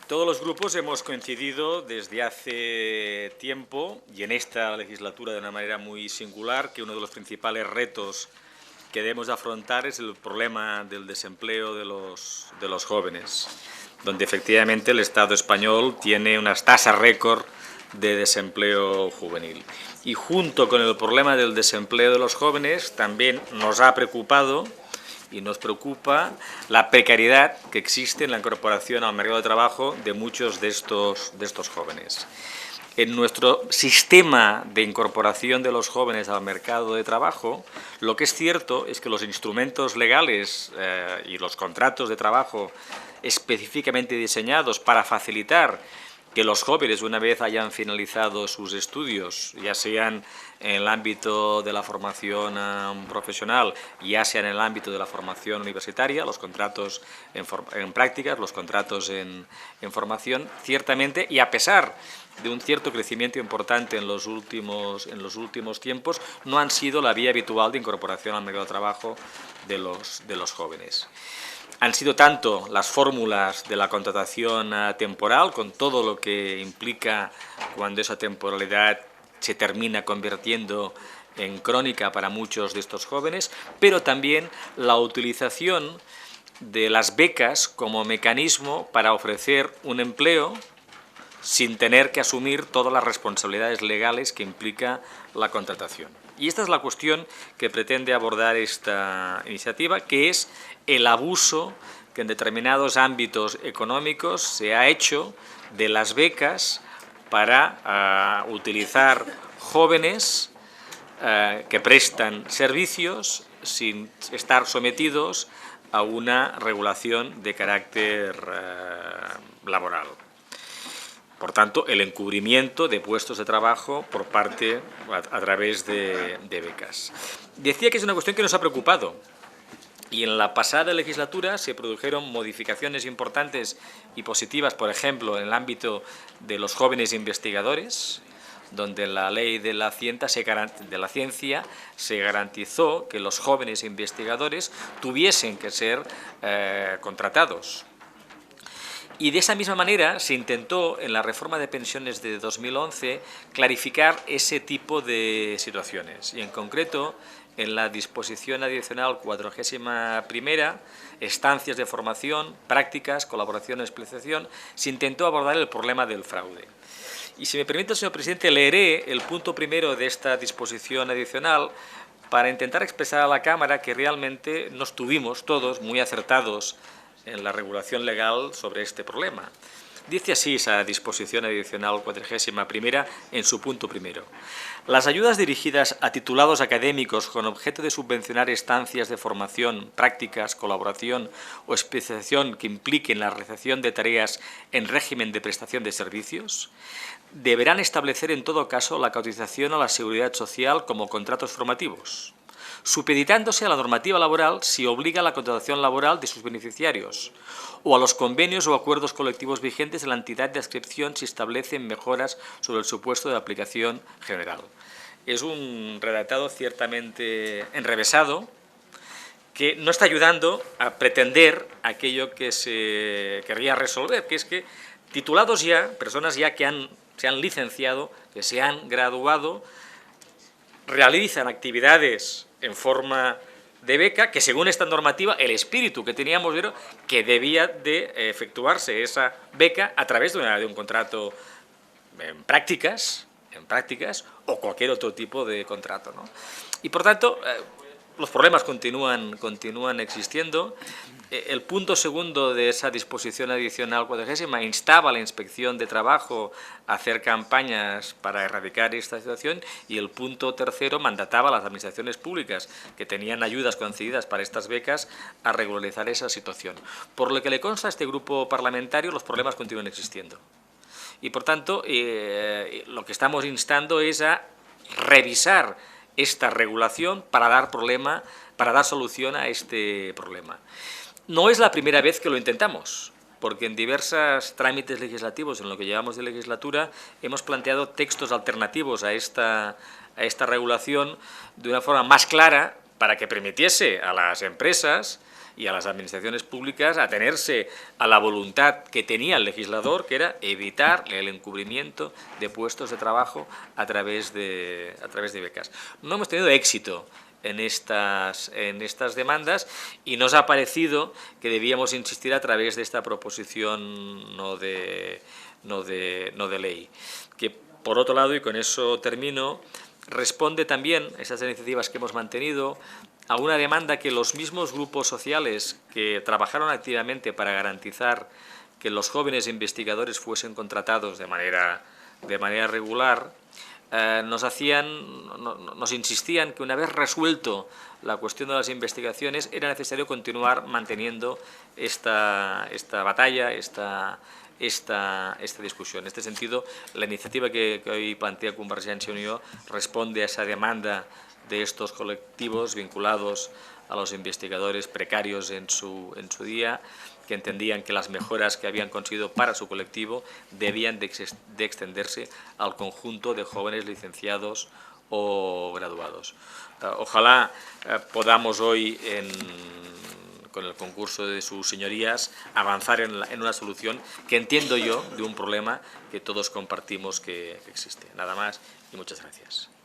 Todos los grupos hemos coincidido desde hace tiempo y en esta legislatura de una manera muy singular que uno de los principales retos que debemos de afrontar es el problema del desempleo de los jóvenes, donde efectivamente el Estado español tiene unas tasas récord de desempleo juvenil. Y junto con el problema del desempleo de los jóvenes también nos ha preocupado y nos preocupa la precariedad que existe en la incorporación al mercado de trabajo de muchos de estos jóvenes. En nuestro sistema de incorporación de los jóvenes al mercado de trabajo, lo que es cierto es que los instrumentos legales y los contratos de trabajo específicamente diseñados para facilitar que los jóvenes, una vez hayan finalizado sus estudios, ya sean en el ámbito de la formación profesional, ya sea en el ámbito de la formación universitaria, los contratos en prácticas, los contratos en formación, ciertamente, y a pesar de un cierto crecimiento importante en los últimos tiempos, no han sido la vía habitual de incorporación al mercado de trabajo de los jóvenes. Han sido tanto las fórmulas de la contratación temporal, con todo lo que implica cuando esa temporalidad se termina convirtiendo en crónica para muchos de estos jóvenes, pero también la utilización de las becas como mecanismo para ofrecer un empleo sin tener que asumir todas las responsabilidades legales que implica la contratación. Y esta es la cuestión que pretende abordar esta iniciativa, que es el abuso que en determinados ámbitos económicos se ha hecho de las becas para utilizar jóvenes que prestan servicios sin estar sometidos a una regulación de carácter laboral. Por tanto, el encubrimiento de puestos de trabajo por parte, a través de becas. Decía que es una cuestión que nos ha preocupado. Y en la pasada legislatura se produjeron modificaciones importantes y positivas, por ejemplo, en el ámbito de los jóvenes investigadores, donde en la ley de la ciencia se garantizó que los jóvenes investigadores tuviesen que ser contratados. Y de esa misma manera se intentó, en la reforma de pensiones de 2011, clarificar ese tipo de situaciones. Y en concreto, en la disposición adicional 41ª, estancias de formación, prácticas, colaboración, especialización, se intentó abordar el problema del fraude. Y si me permite, señor presidente, leeré el punto primero de esta disposición adicional para intentar expresar a la Cámara que realmente no estuvimos todos muy acertados en la regulación legal sobre este problema. Dice así esa disposición adicional 41ª en su punto primero. Las ayudas dirigidas a titulados académicos con objeto de subvencionar estancias de formación, prácticas, colaboración o especialización que impliquen la realización de tareas en régimen de prestación de servicios deberán establecer en todo caso la cotización a la Seguridad Social como contratos formativos, supeditándose a la normativa laboral si obliga a la contratación laboral de sus beneficiarios o a los convenios o acuerdos colectivos vigentes de la entidad de adscripción si establecen mejoras sobre el supuesto de aplicación general. Es un redactado ciertamente enrevesado que no está ayudando a pretender aquello que se querría resolver, que es que titulados ya, personas ya que se han licenciado, que se han graduado, realizan actividades en forma de beca, que según esta normativa, el espíritu que teníamos era que debía de efectuarse esa beca a través de un contrato en prácticas o cualquier otro tipo de contrato, ¿no? Y por tanto, los problemas continúan existiendo. El punto segundo de esa disposición adicional 40ª instaba a la Inspección de Trabajo a hacer campañas para erradicar esta situación, y el punto tercero mandataba a las administraciones públicas que tenían ayudas concedidas para estas becas a regularizar esa situación. Por lo que le consta a este grupo parlamentario, los problemas continúan existiendo. Y por tanto, lo que estamos instando es a revisar esta regulación para dar solución a este problema. No es la primera vez que lo intentamos, porque en diversos trámites legislativos, en lo que llevamos de legislatura, hemos planteado textos alternativos a esta regulación de una forma más clara para que permitiese a las empresas y a las administraciones públicas a atenerse a la voluntad que tenía el legislador, que era evitar el encubrimiento de puestos de trabajo a través de becas. No hemos tenido éxito en estas demandas y nos ha parecido que debíamos insistir a través de esta proposición no de ley, que por otro lado, y con eso termino, responde también, esas iniciativas que hemos mantenido, a una demanda que los mismos grupos sociales que trabajaron activamente para garantizar que los jóvenes investigadores fuesen contratados de manera regular, nos insistían que una vez resuelto la cuestión de las investigaciones era necesario continuar manteniendo esta batalla, esta discusión. En este sentido, la iniciativa que hoy plantea Convergència i Unió responde a esa demanda de estos colectivos vinculados a los investigadores precarios en su día, que entendían que las mejoras que habían conseguido para su colectivo debían de extenderse al conjunto de jóvenes licenciados o graduados. Ojalá podamos hoy, con el concurso de sus señorías, avanzar en una solución que entiendo yo de un problema que todos compartimos que existe. Nada más y muchas gracias.